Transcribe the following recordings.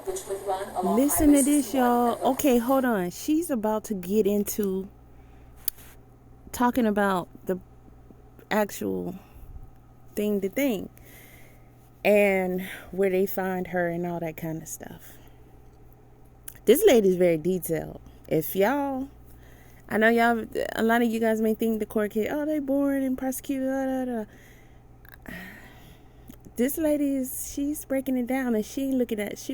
which would run along Listen Highway to this, 61 y'all. and go- Okay, hold on. She's about to get into talking about the actual thing and where they find her and all that kind of stuff. This lady's very detailed. If y'all, I know y'all, a lot of you guys may think the court case, oh, they boring and prosecuted, This lady she's breaking it down, and she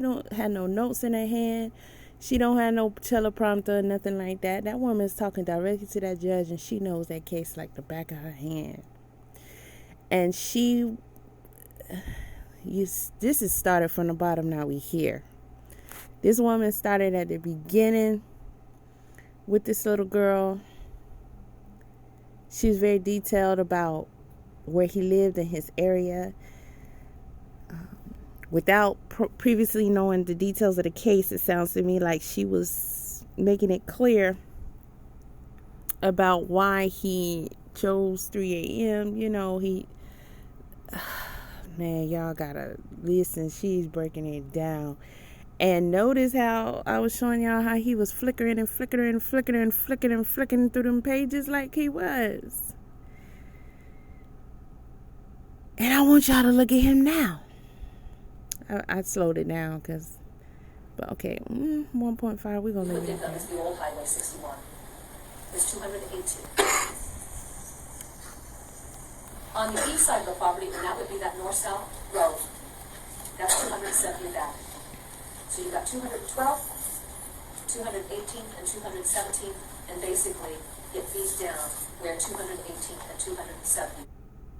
don't have no notes in her hand. She don't have no teleprompter or nothing like that. That woman's talking directly to that judge, and she knows that case like the back of her hand. And this is started from the bottom, now we here. This woman started at the beginning with this little girl. She's very detailed about where he lived in his area. Without previously knowing the details of the case, it sounds to me like she was making it clear about why he chose 3 a.m. Man, y'all gotta listen. She's breaking it down. And notice how I was showing y'all how he was flickering through them pages like he was. And I want y'all to look at him now. I slowed it down but okay, 1.5, we're going to leave it at that. Is the old Highway 61. There's 218. On the east side of the property, and that would be that north-south road, that's 270th Avenue. So you've got 212th, 218th, and 217th, and basically it feeds down where 218th and 270th.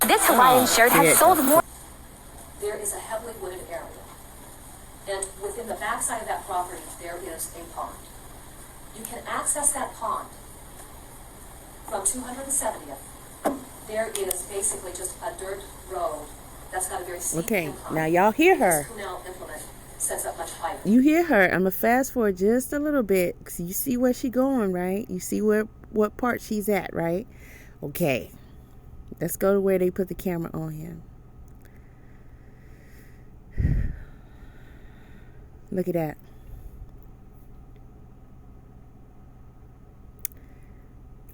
This Hawaiian shirt has sold more. There is a heavily wooded area. And within the backside of that property, there is a pond. You can access that pond from 270th. There is basically just a dirt road that's got a very steep incline. Now y'all hear her. This Punel implement sets up much higher. You hear her. I'm going to fast forward just a little bit. So you see where she's going, right? You see what part she's at, right? Okay. Let's go to where they put the camera on him. Look at that.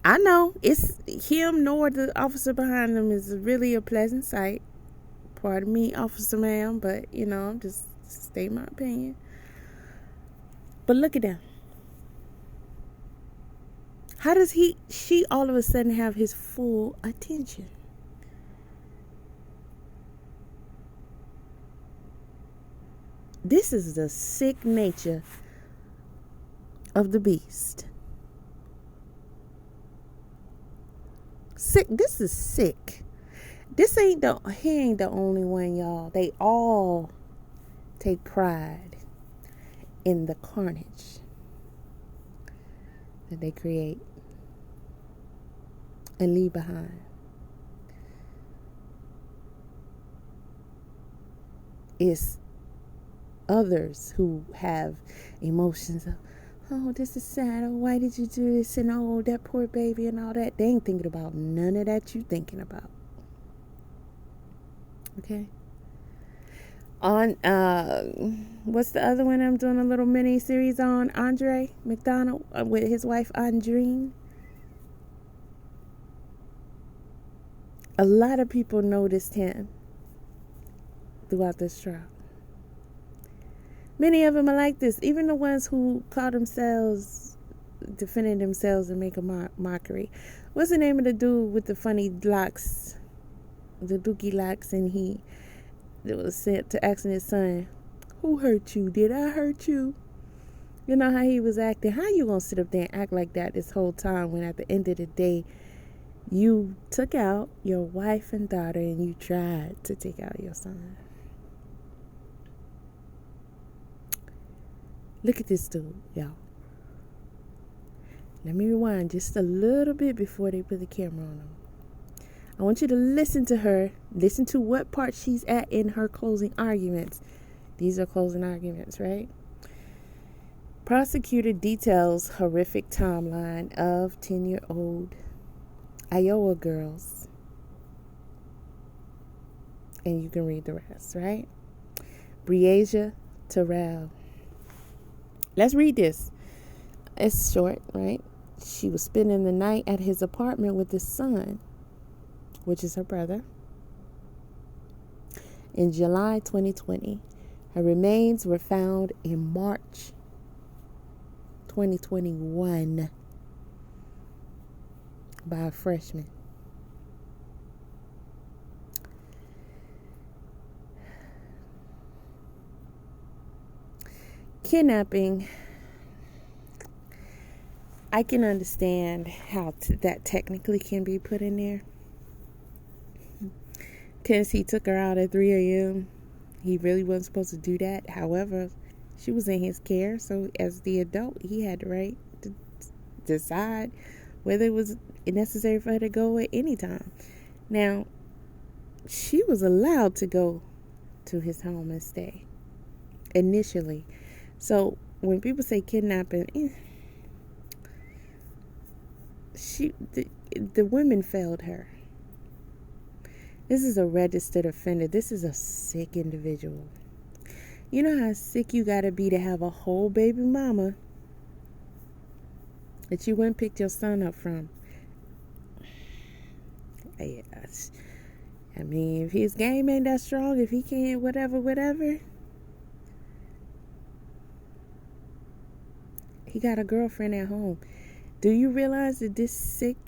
I know it's him nor the officer behind him is really a pleasant sight. Pardon me, officer ma'am, but I'm just stating my opinion. But look at that. How does she all of a sudden have his full attention? This is the sick nature of the beast. Sick. This is sick. He ain't the only one, y'all. They all take pride in the carnage that they create and leave behind. It's others who have emotions of, oh, this is sad, oh, why did you do this, and oh, that poor baby and all that. They ain't thinking about none of that you thinking about. Okay? On what's the other one I'm doing a little mini series on? Andre McDonald with his wife Andreen. A lot of people noticed him throughout this trial. Many of them are like this. Even the ones who call themselves, defending themselves and make a mockery. What's the name of the dude with the funny locks? The dookie locks, and he was sent to asking his son, who hurt you? Did I hurt you? You know how he was acting. How you gonna sit up there and act like that this whole time when at the end of the day you took out your wife and daughter and you tried to take out your son? Look at this dude, y'all. Let me rewind just a little bit before they put the camera on him. I want you to listen to her. Listen to what part she's at in her closing arguments. These are closing arguments, right? Prosecutor details horrific timeline of 10-year-old Iowa girls. And you can read the rest, right? Breasia Terrell, Let's read this. It's short, right? She was spending the night at his apartment with his son, which is her brother. In July 2020, her remains were found in March 2021 by a freshman. Kidnapping, I can understand how that technically can be put in there. Because he took her out at 3 a.m. He really wasn't supposed to do that. However, she was in his care, so as the adult, he had the right to decide whether it was necessary for her to go at any time. Now, she was allowed to go to his home and stay initially. So when people say kidnapping, the women failed her. This is a registered offender. This is a sick individual. You know how sick you gotta be to have a whole baby mama that you went and picked your son up from. Yes. I mean, if his game ain't that strong, if he can't whatever, he got a girlfriend at home. Do you realize that this sick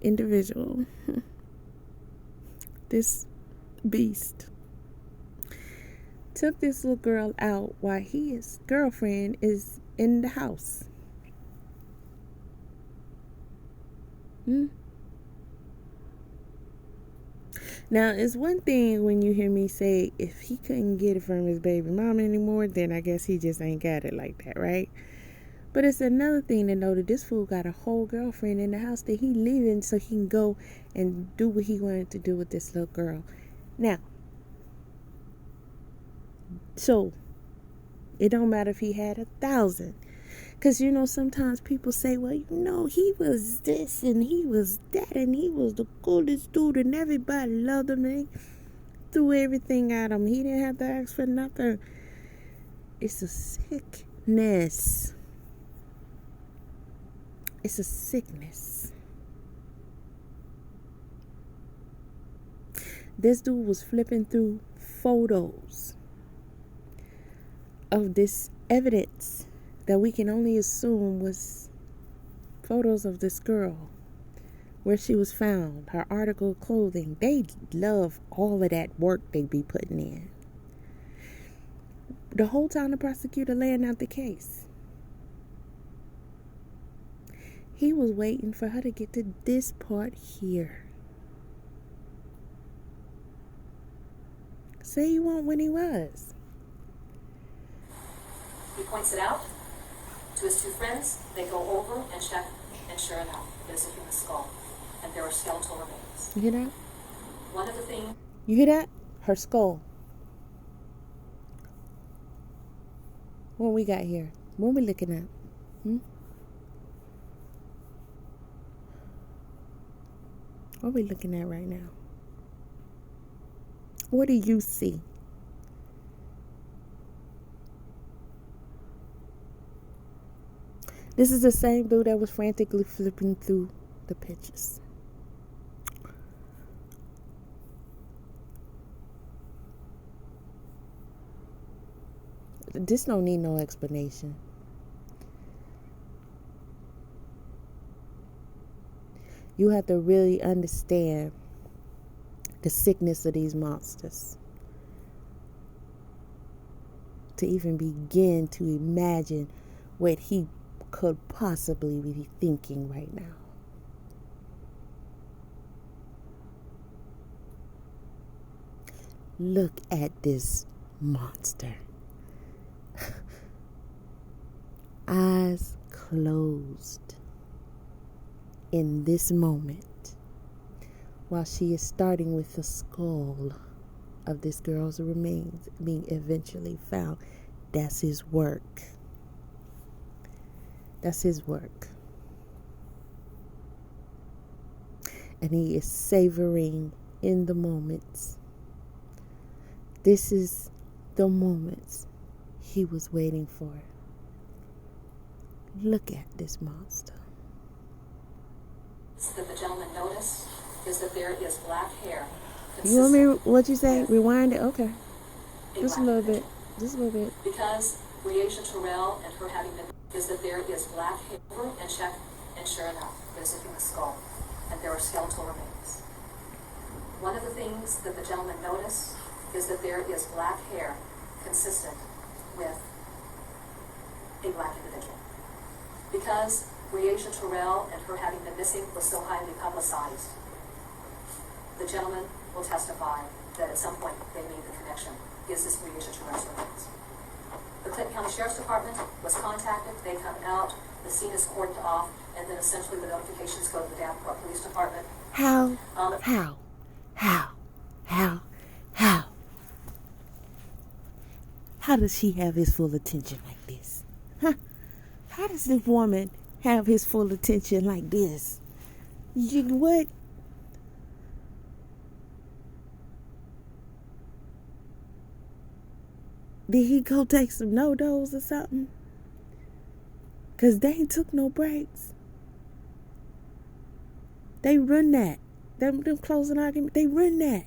individual, this beast, took this little girl out while his girlfriend is in the house? Now, it's one thing when you hear me say, if he couldn't get it from his baby mama anymore, then I guess he just ain't got it like that, right? But it's another thing to know that this fool got a whole girlfriend in the house that he leaving so he can go and do what he wanted to do with this little girl. Now, so it don't matter if he had 1,000. Because, you know, sometimes people say, well, you know, he was this and he was that and he was the coolest dude and everybody loved him and he threw everything at him. He didn't have to ask for nothing. It's a sickness. It's a sickness. This dude was flipping through photos of this evidence that we can only assume was photos of this girl, where she was found, her article of clothing. They love all of that work they be putting in. The whole time the prosecutor laying out the case, he was waiting for her to get to this part here. Say he won't when he was. He points it out to his two friends. They go over and check, and sure enough, there's a human skull, and there are skeletal remains. You hear that? One of the things... You hear that? Her skull. What we got here? What we looking at? What are we looking at right now? What do you see? This is the same dude that was frantically flipping through the pictures. This don't need no explanation. You have to really understand the sickness of these monsters to even begin to imagine what he could possibly be thinking right now. Look at this monster. Eyes closed in this moment while she is starting with the skull of this girl's remains being eventually found. That's his work. That's his work. And he is savoring in the moments. This is the moments he was waiting for. Look at this monster. That the gentleman noticed is that there is black hair. You want me, what you say? with Rewind it? Okay. Just a black little bit. individual. Just a little bit. Because Reasia Terrell and her having been, is that there is black hair and check, and sure enough, there's a human skull, and there are skeletal remains. One of the things that the gentleman noticed is that there is black hair consistent with a black individual. Because Reasia Terrell and her having been missing was so highly publicized, the gentleman will testify that at some point they made the connection. Is this Reasia Terrell's remains? The Clinton County Sheriff's Department was contacted. They come out. The scene is cordoned off, and then essentially the notifications go to the Davenport Police Department. How does she have his full attention like this? Huh? How does this woman have his full attention like this? What? Did he go take some no-dos or something? Because they ain't took no breaks. They run that. Them closing argument, they run that.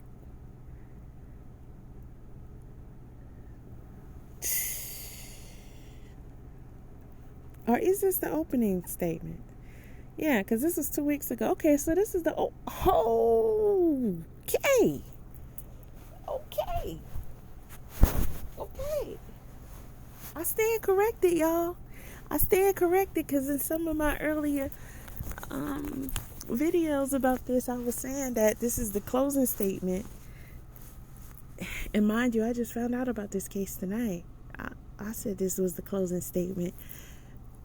Or is this the opening statement? Yeah, because this was 2 weeks ago. Okay, so this is the... Okay. I stand corrected, y'all. I stand corrected because in some of my earlier videos about this, I was saying that this is the closing statement. And mind you, I just found out about this case tonight. I said this was the closing statement,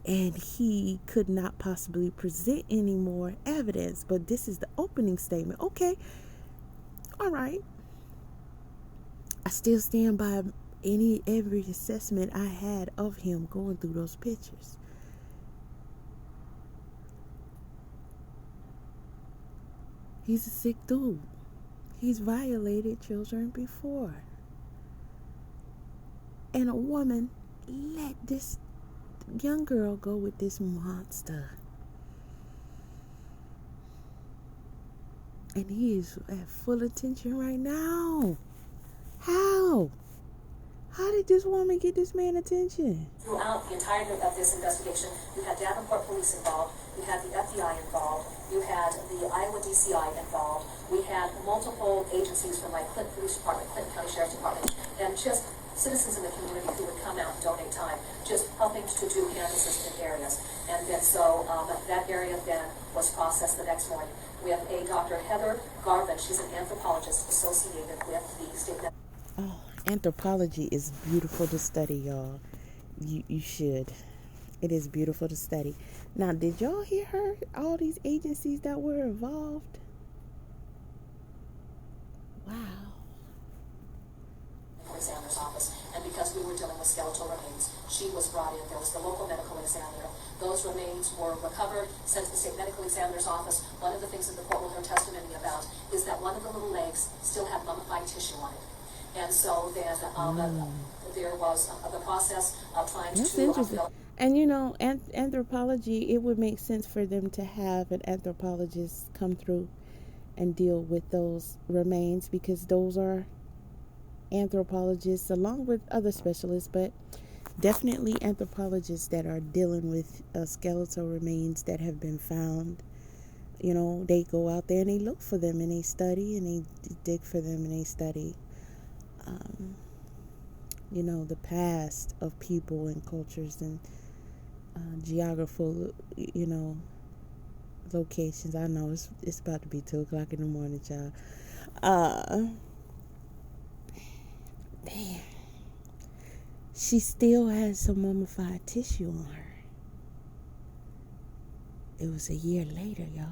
and he could not possibly present any more evidence, but this is the opening statement. Okay, all right. I still stand by every assessment I had of him going through those pictures. He's a sick dude. He's violated children before. And a woman let this young girl go with this monster. And he is at full attention right now. How? How did this woman get this man attention? Throughout the entirety of this investigation, you had Davenport Police involved, you had the FBI involved, you had the Iowa DCI involved, we had multiple agencies from like Clinton Police Department, Clinton County Sheriff's Department, and just citizens in the community who would come out and donate time, just helping to do canvases in areas. And then so that area then was processed the next morning. We have a Dr. Heather Garvin. She's an anthropologist associated with the state. Oh, anthropology is beautiful to study, y'all. You should. It is beautiful to study. Now, did y'all hear her? All these agencies that were involved? Wow. Examiner's office, and because we were dealing with skeletal remains, she was brought in. There was the local medical examiner. Those remains were recovered, sent to the state medical examiner's office. One of the things that the court will hear testimony about is that one of the little legs still had mummified tissue on it. And so then there was the process of trying That's to... interesting. And you know, anthropology, it would make sense for them to have an anthropologist come through and deal with those remains, because those are anthropologists along with other specialists, but definitely anthropologists that are dealing with skeletal remains that have been found. You know, they go out there and they look for them and they study and they dig for them and they study you know, the past of people and cultures and geographical, you know, locations. I know it's about to be 2 o'clock in the morning, child. Damn. She still has some mummified tissue on her. It was a year later, y'all.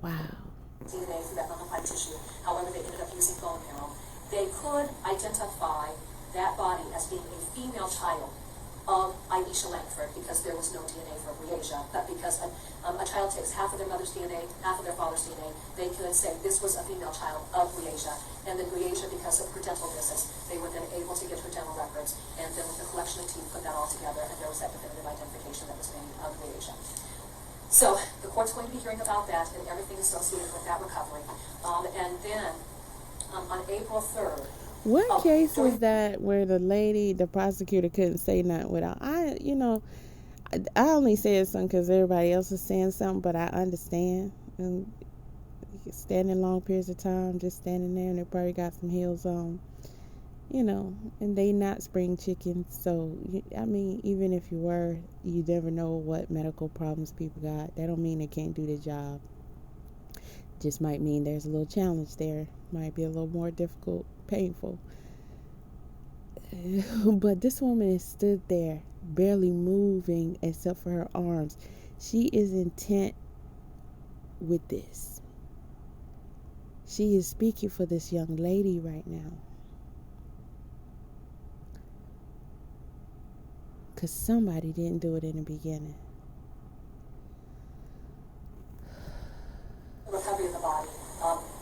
Wow. DNA through that mummified tissue. However, they ended up using bone marrow. They could identify that body as being a female child of Aisha Langford, because there was no DNA for Reasia, but because a child takes half of their mother's DNA, half of their father's DNA, they could say this was a female child of Reasia, and then Reasia, because of her dental business, they were then able to get her dental records, and then with the collection of teeth, put that all together, and there was that definitive identification that was made of Reasia. So the court's going to be hearing about that and everything associated with that recovery. And then on April 3rd, what case was that where the prosecutor couldn't say nothing without, I only said something because everybody else was saying something, but I understand. And standing long periods of time, just standing there, and they probably got some heels on, and they not spring chickens. So, I mean, even if you were, you never know what medical problems people got. That don't mean they can't do their job. Just might mean there's a little challenge there. Might be a little more difficult, painful. But this woman is stood there, barely moving except for her arms. She is intent with this. She is speaking for this young lady right now. Because somebody didn't do it in the beginning. Recovery of the body.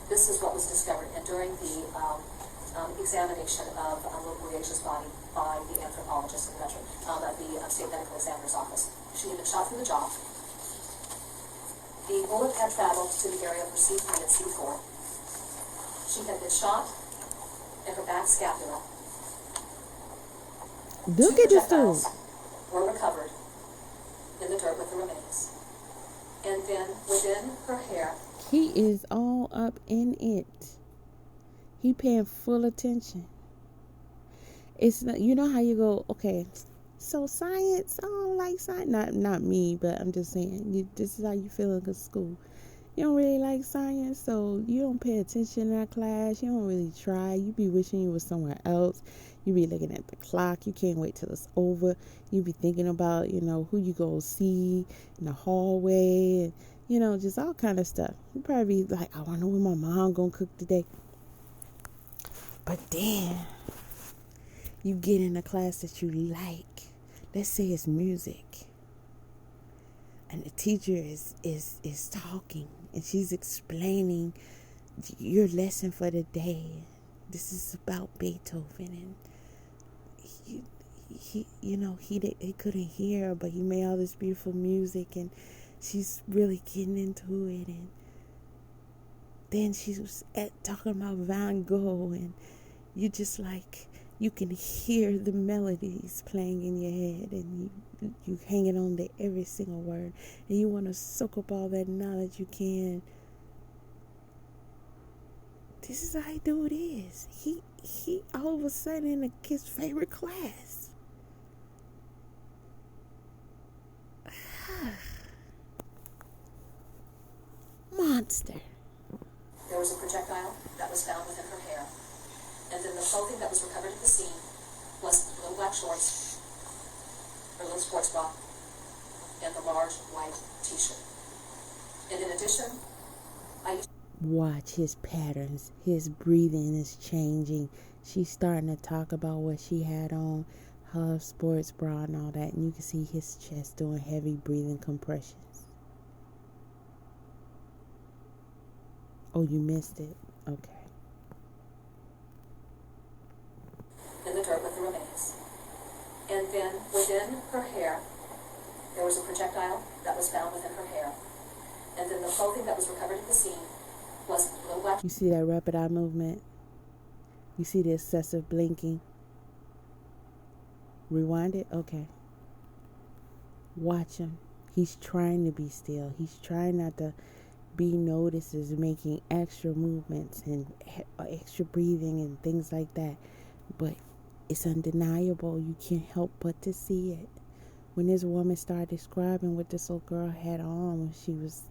This is what was discovered, and during the examination of little Reagia's body by the anthropologist and veteran at the state medical examiner's office, she had been shot through the jaw. The bullet had traveled to the area of her C3 and C4. She had been shot in her back scapula. Look at this dude. Were recovered in the dirt with the remains. And then within her hair, he is all up in it. He paying full attention. It's not, how you go, okay, so science, I don't like science. Not me, but I'm just saying, this is how you feel in school. You don't really like science, so you don't pay attention in that class. You don't really try. You be wishing you was somewhere else. You be looking at the clock. You can't wait till it's over. You be thinking about, who you go see in the hallway, and, just all kind of stuff. You probably be like, I want to know what my mom gonna cook today. But then you get in a class that you like. Let's say it's music. And the teacher is talking, and she's explaining your lesson for the day. This is about Beethoven, and he couldn't hear, but he made all this beautiful music, and she's really getting into it. And then she was talking about Van Gogh, and you just like, you can hear the melodies playing in your head, and you hanging on to every single word, and you want to soak up all that knowledge you can. This is how dude is. He all of a sudden in his favorite class. Monster. there was a projectile that was found within her hair. And then the clothing that was recovered at the scene was little black shorts, her little sports bra, and the large white t-shirt. And in addition, watch his patterns. His breathing is changing. She's starting to talk about what she had on, her sports bra and all that. And you can see his chest doing heavy breathing compressions. Oh, you missed it. Okay. in the dirt with the remains. And then within her hair, there was a projectile that was found within her hair. And then the clothing that was recovered at the scene was little black. You see that rapid eye movement? You see the excessive blinking? Rewind it? Okay. Watch him. He's trying to be still. He's trying not to be noticed as making extra movements and extra breathing and things like that. But it's undeniable. You can't help but to see it. When this woman started describing what this little girl had on when she was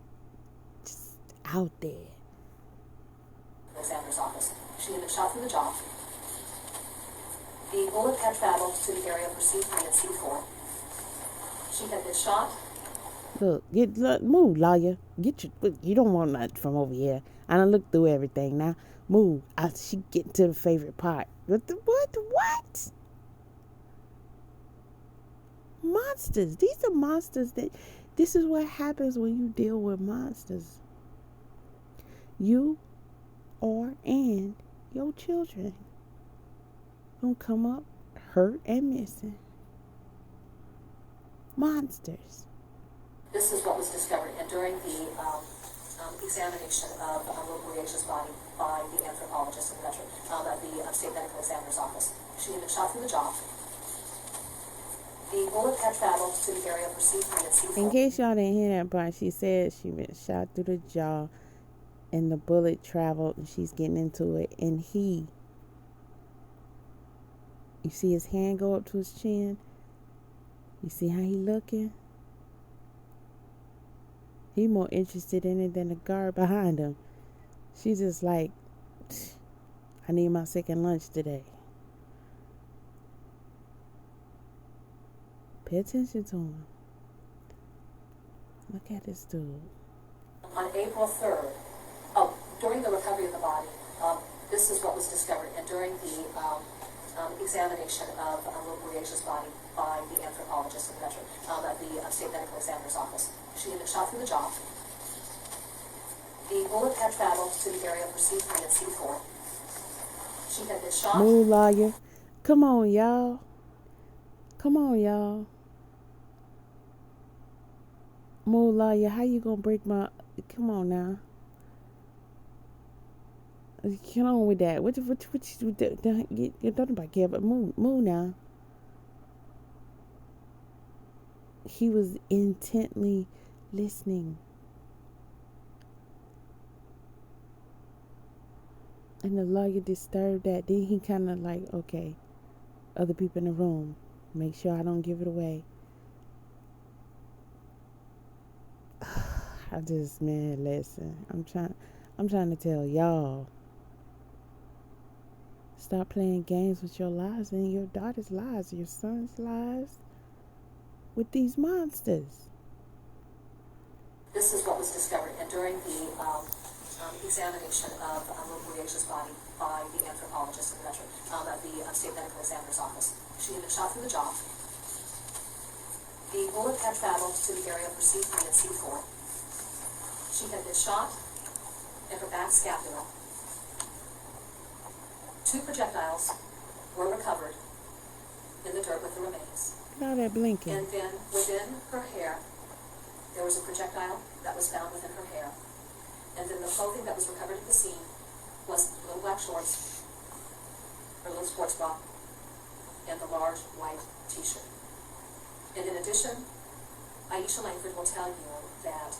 just out there. The examiner's office. She had been shot through the jaw. The bullet had traveled to the area of her C3 and C4. She had been shot. Look, move, lawyer. You don't want nothing from over here. I done looked through everything now. Move. She getting to the favorite part. What? monsters. These are monsters this is what happens when you deal with monsters. You and your children gonna come up hurt and missing. Monsters. This is what was discovered, and during the examination of Louisa's body by the anthropologist and veteran at the state medical examiner's office, she had been shot through the jaw. The bullet had traveled to the area for C3 and C4. In case y'all didn't hear that part, she said she been shot through the jaw and the bullet traveled and she's getting into it. And you see his hand go up to his chin? You see how he looking? He more interested in it than the guard behind him. She's just like, I need my second lunch today. Pay attention to him. Look at this dude. On April 3rd, during the recovery of the body, this is what was discovered, and during the examination of Louisa's body by the anthropologist and veteran at the state medical examiner's office, she had been shot through the jaw. The bullet had traveled to the area for C3 and C4. She had been shot. Move, lawyer. Come on, y'all. Come on, y'all. Move, lawyer. How you gonna break my... Come on now. Come on with that. What you do? You're talking about care, but move now. He was intently listening. And the lawyer disturbed that. Then he kind of like, okay, other people in the room, make sure I don't give it away. Listen. I'm trying to tell y'all. Stop playing games with your lives and your daughter's lives, your son's lives, with these monsters. This is what was discovered, and during the examination of Louisa's body by the anthropologist and veteran at the state medical examiner's office, she had been shot through the jaw. The bullet had traveled to the area for C3 and C4. She had been shot in her back scapula. 2 projectiles were recovered in the dirt with the remains. Now they're blinking. And then within her hair, there was a projectile that was found within her hair. And then the clothing that was recovered at the scene was little black shorts, her little sports bra, and the large white t-shirt. And in addition, Aisha Langford will tell you that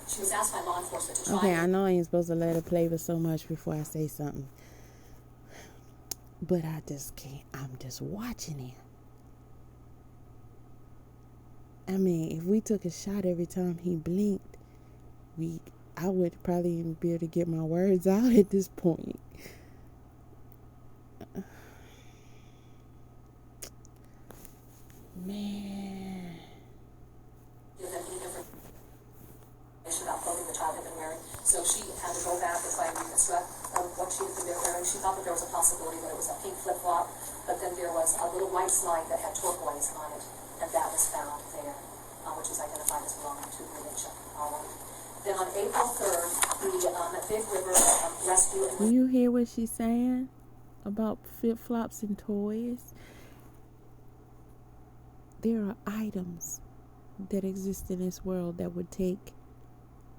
she was asked by law enforcement to try... Okay, I know I ain't supposed to let it play for so much before I say something. But I just can't. I'm just watching it. I mean, if we took a shot every time he blinked, I would probably even be able to get my words out at this point. Man. About clothing the child had been wearing, so she had to go back and try and reconstruct what she had been wearing. She thought that there was a possibility that it was a pink flip-flop, but then there was a little white slide that had turquoise on it, and that was found there, which was identified as belonging to Aisha. Then on April 3rd, the Big River Rescue... Do you hear what she's saying about flip-flops and toys? There are items that exist in this world that would take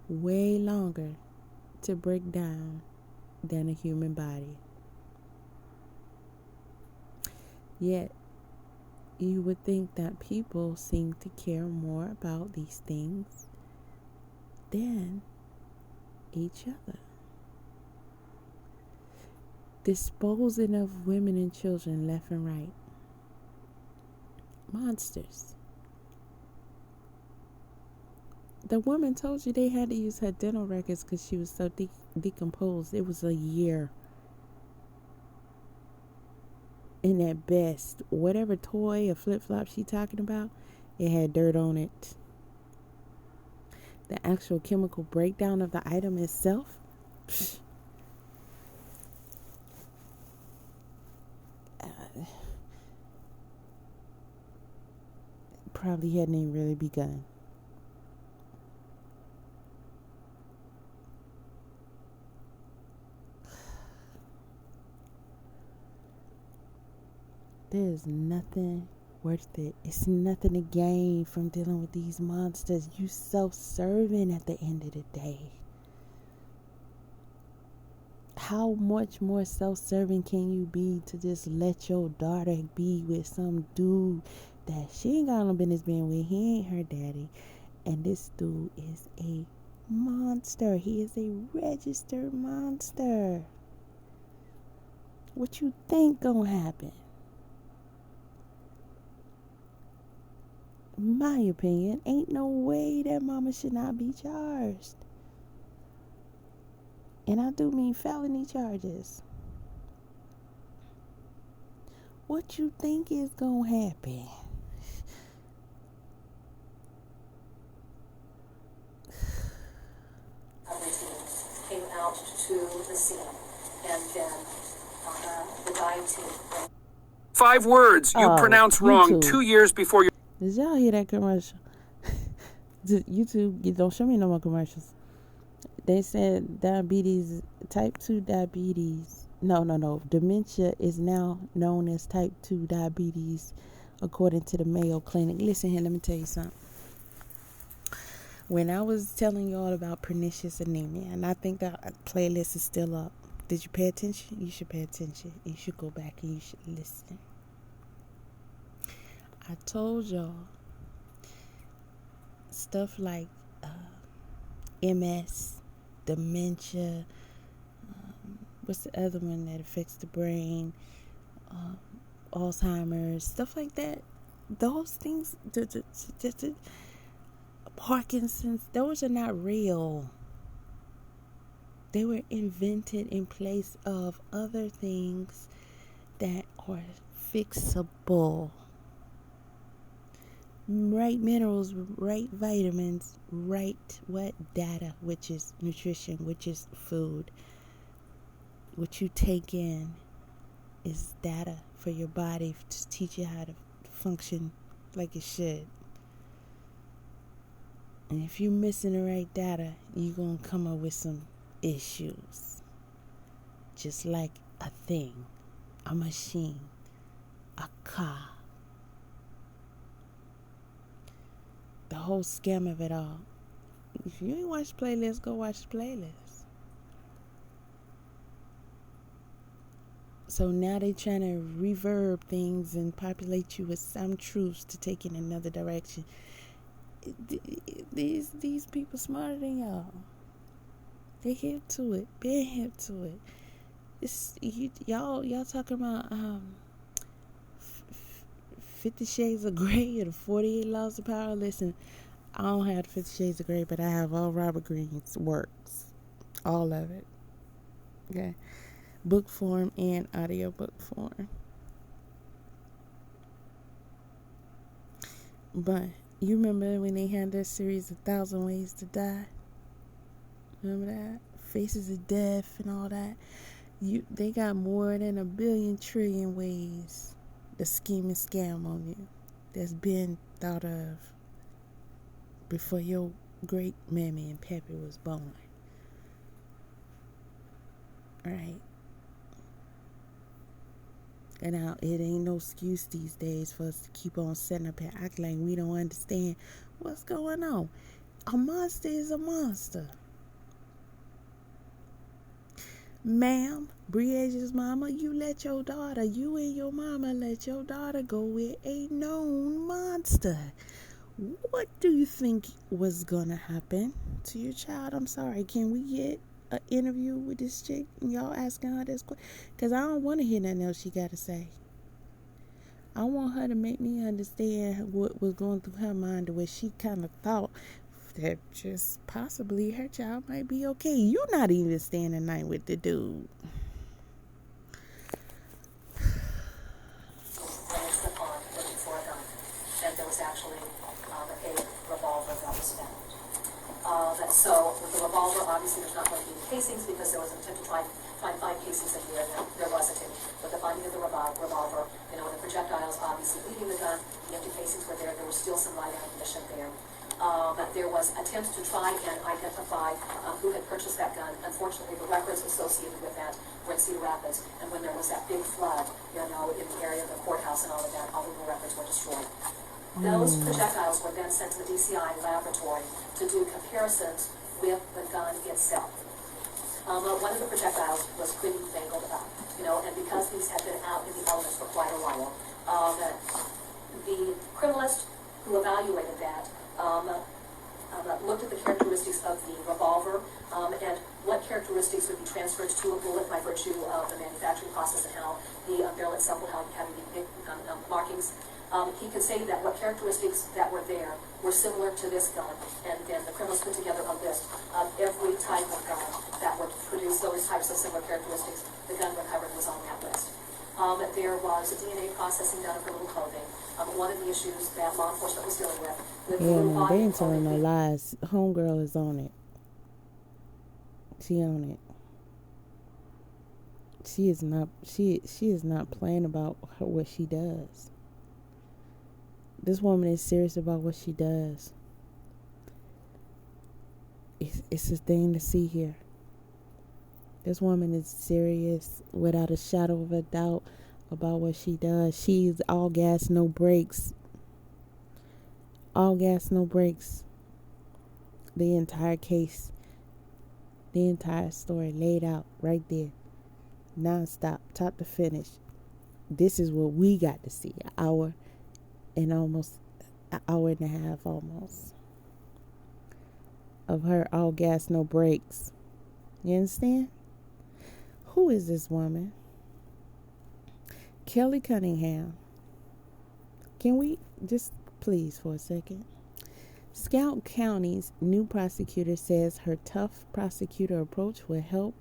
way longer to break down than a human body. Yet, you would think that people seem to care more about these things than each other. Disposing of women and children left and right. Monsters. The woman told you they had to use her dental records because she was so decomposed. It was a year. And at best, whatever toy or flip-flop she talking about, it had dirt on it. The actual chemical breakdown of the item itself, probably hadn't even really begun. There is nothing worth it. It's nothing to gain from dealing with these monsters. You self-serving at the end of the day. How much more self-serving can you be to just let your daughter be with some dude that she ain't got no business being with? He ain't her daddy. And this dude is a monster. He is a registered monster. What you think gonna happen? In my opinion, ain't no way that mama should not be charged. And I do mean felony charges. What you think is gonna happen? Came out to the scene, and then the dive team. 5 words you pronounce wrong YouTube. 2 years before your... Did y'all hear that commercial? YouTube, don't show me no more commercials. They said diabetes, type 2 diabetes. No. Dementia is now known as type 2 diabetes, according to the Mayo Clinic. Listen here, let me tell you something. When I was telling y'all about pernicious anemia, and I think that playlist is still up. Did you pay attention? You should pay attention. You should go back and you should listen. I told y'all stuff like MS, dementia, what's the other one that affects the brain, Alzheimer's, stuff like that. Those things, Parkinson's, those are not real. They were invented in place of other things that are fixable. Right minerals, right vitamins, right data, which is nutrition, which is food. What you take in is data for your body to teach you how to function like it should. And if you're missing the right data, you're going to come up with some issues. Just like a thing, a machine, a car. The whole scam of it all. If you ain't watched the playlist, go watch the playlist. So now they trying to reverb things and populate you with some truths to take in another direction. These people smarter than y'all. They hip to it. Been hip to it. Y'all talking about 50 Shades of Grey or the 48 Laws of Power. Listen, I don't have the 50 Shades of Grey, but I have all Robert Greene's works. All of it. Okay. Book form and audio book form. But you remember when they had that series, 1,000 Ways to Die? Remember that? Faces of Death and all that. They got more than 1 billion trillion ways to scheme and scam on you that's been thought of before your great mammy and pappy was born. Alright. And now it ain't no excuse these days for us to keep on setting up here acting like we don't understand what's going on. A monster is a monster. Ma'am, Briage's mama, you and your mama let your daughter go with a known monster. What do you think was gonna happen to your child? I'm sorry, can we get an interview with this chick and y'all asking her this question? Because I don't want to hear nothing else she got to say. I want her to make me understand what was going through her mind, the way she kind of thought that just possibly her child might be okay. You're not even staying the night with the dude. And there was actually a revolver that was found. So with the revolver, obviously there's not going to be any casings because there was an attempt to find 5 casings in here, and there wasn't any. But the finding of the revolver, the projectiles obviously leaving the gun. The empty casings were there. There was still some light ammunition there. There was attempts to try and identify who had purchased that gun. Unfortunately, the records associated with that were in Cedar Rapids, and when there was that big flood, in the area of the courthouse and all of that, all of the records were destroyed. Those projectiles were then sent to the DCI laboratory to do comparisons with the gun itself. One of the projectiles was pretty mangled up, and because these had been out in the elements for quite a while, the criminalist who evaluated that looked at the characteristics of the revolver and what characteristics would be transferred to a bullet by virtue of the manufacturing process and how the barrel itself would have the markings. He could say that what characteristics that were there were similar to this gun, and then the criminals put together a list of every type of gun that would produce those types of similar characteristics. The gun recovered was on that list. There was DNA processing done of her little clothing. One of the issues that law enforcement was dealing with Yeah, the little man, body they ain't telling no clothing. lies. Homegirl is on it. She on it. She is not. She is not playing about what she does. This woman is serious about what she does. It's a thing to see here. This woman is serious without a shadow of a doubt about what she does. She's all gas, no brakes. All gas, no brakes. The entire case, the entire story laid out right there. Non-stop, top to finish. This is what we got to see. An hour and a half almost. Of her all gas, no brakes. You understand? Who is this woman? Kelly Cunningham. Can we just please for a second? Scott County's new prosecutor says her tough prosecutor approach will help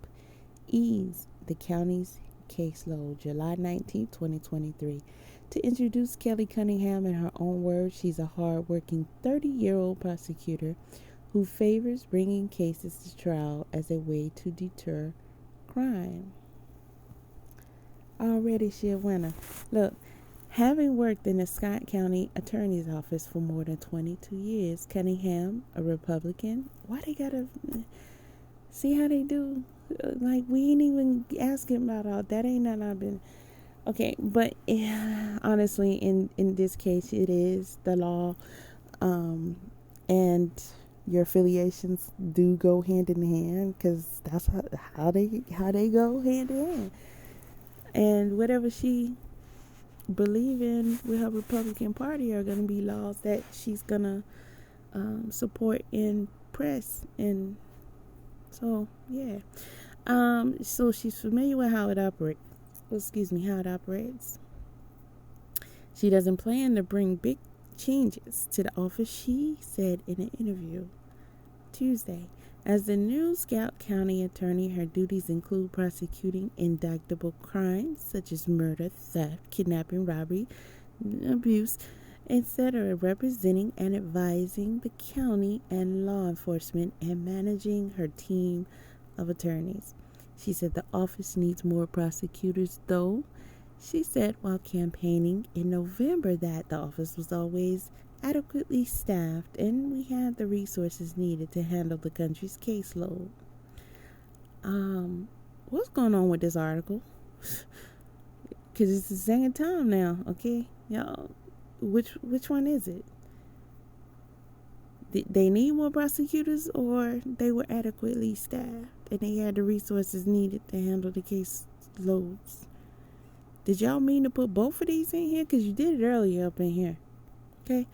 ease the county's caseload. July 19, 2023. To introduce Kelly Cunningham in her own words, she's a hard-working 30-year-old prosecutor who favors bringing cases to trial as a way to deter crime. Already she a winner. Look, having worked in the Scott County Attorney's Office for more than 22 years, Cunningham, a Republican, why they gotta see how they do? Like, we ain't even asking about all that. Ain't nothing I've been. Okay, but honestly, in this case, it is the law, and your affiliations do go hand in hand, because that's how they go hand in hand. And whatever she believe in with her Republican Party are going to be laws that she's going to support and press. And so, yeah. So she's familiar with how it operates. How it operates. She doesn't plan to bring big changes to the office, she said in an interview Tuesday. As the new Scott County attorney, her duties include prosecuting indictable crimes such as murder, theft, kidnapping, robbery, abuse, etc., representing and advising the county and law enforcement, and managing her team of attorneys. She said the office needs more prosecutors, though. She said while campaigning in November that the office was always adequately staffed and we had the resources needed to handle the country's caseload. What's going on with this article? Because it's the second time now, okay? Y'all, which one is it? They need more prosecutors, or they were adequately staffed and they had the resources needed to handle the case loads? Did y'all mean to put both of these in here? Because you did it earlier up in here. Okay?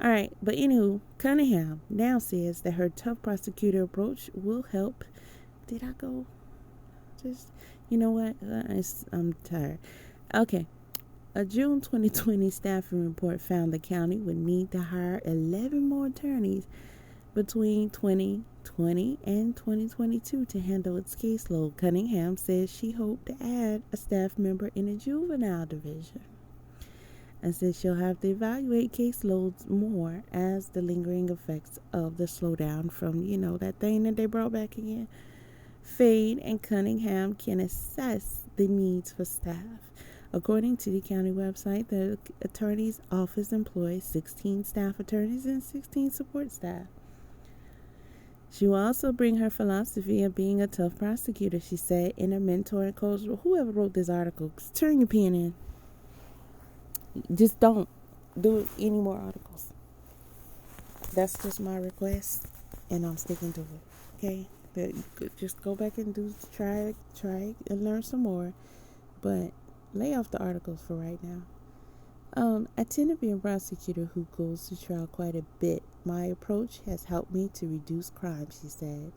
Alright, but anywho, Cunningham now says that her tough prosecutor approach will help. Did I go? Just, you know what? I'm tired. Okay. A June 2020 staffing report found the county would need to hire 11 more attorneys between 2020 and 2022 to handle its caseload. Cunningham says she hoped to add a staff member in the juvenile division, and says she'll have to evaluate caseloads more as the lingering effects of the slowdown from, that thing that they brought back again, fade, and Cunningham can assess the needs for staff. According to the county website, the attorney's office employs 16 staff attorneys and 16 support staff. She will also bring her philosophy of being a tough prosecutor, she said in a mentor and coach. Whoever wrote this article, turn your pen in. Just don't do any more articles. That's just my request, and I'm sticking to it. Okay? But you could just go back and try and learn some more. But lay off the articles for right now. I tend to be a prosecutor who goes to trial quite a bit. My approach has helped me to reduce crime, she said.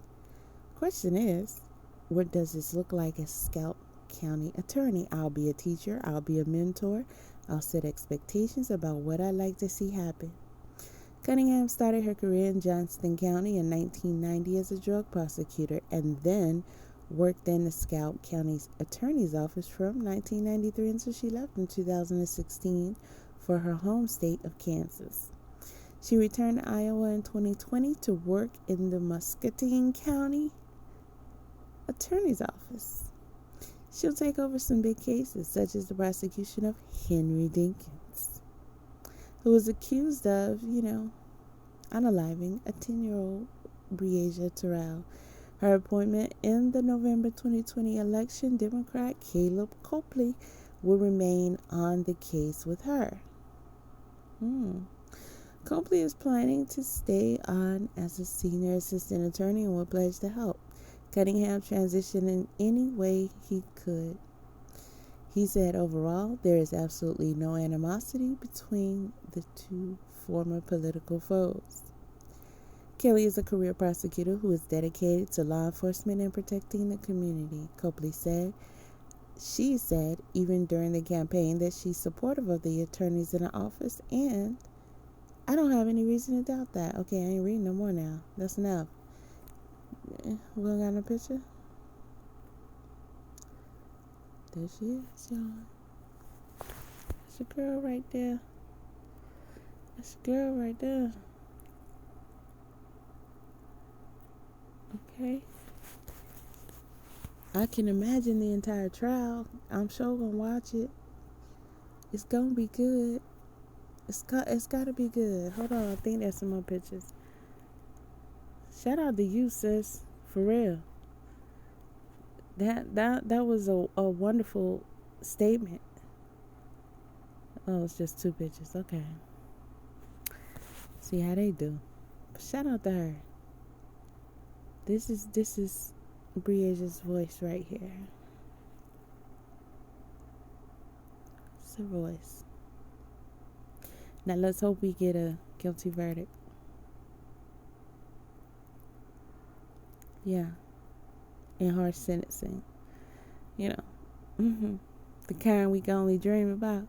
Question is, what does this look like as Scalp County attorney? I'll be a teacher. I'll be a mentor. I'll set expectations about what I'd like to see happen. Cunningham started her career in Johnston County in 1990 as a drug prosecutor and then worked in the Scalp County's attorney's office from 1993 until she left in 2016 for her home state of Kansas. She returned to Iowa in 2020 to work in the Muscatine County attorney's office. She'll take over some big cases, such as the prosecution of Henry Dinkins, who was accused of, unaliving a 10-year-old Breasia Terrell. Her appointment in the November 2020 election, Democrat Caleb Copley will remain on the case with her. Copley is planning to stay on as a senior assistant attorney and will pledge to help Cunningham transition in any way he could. He said overall, there is absolutely no animosity between the two former political foes. Kelly is a career prosecutor who is dedicated to law enforcement and protecting the community, Copley said. She said, even during the campaign, that she's supportive of the attorneys in the office, and I don't have any reason to doubt that. Okay, I ain't reading no more now. That's enough. We don't got no picture? There she is, y'all. That's a girl right there. That's a girl right there. Okay. I can imagine the entire trial. I'm sure gonna watch it. It's gonna be good. It's gotta be good. Hold on, I think there's some more pictures. Shout out to you, sis. For real. That was a wonderful statement. Oh, it's just two pictures. Okay. See how they do. But shout out to her. This is Breasia's voice right here. It's her voice. Now let's hope we get a guilty verdict. Yeah. And harsh sentencing. The kind we can only dream about.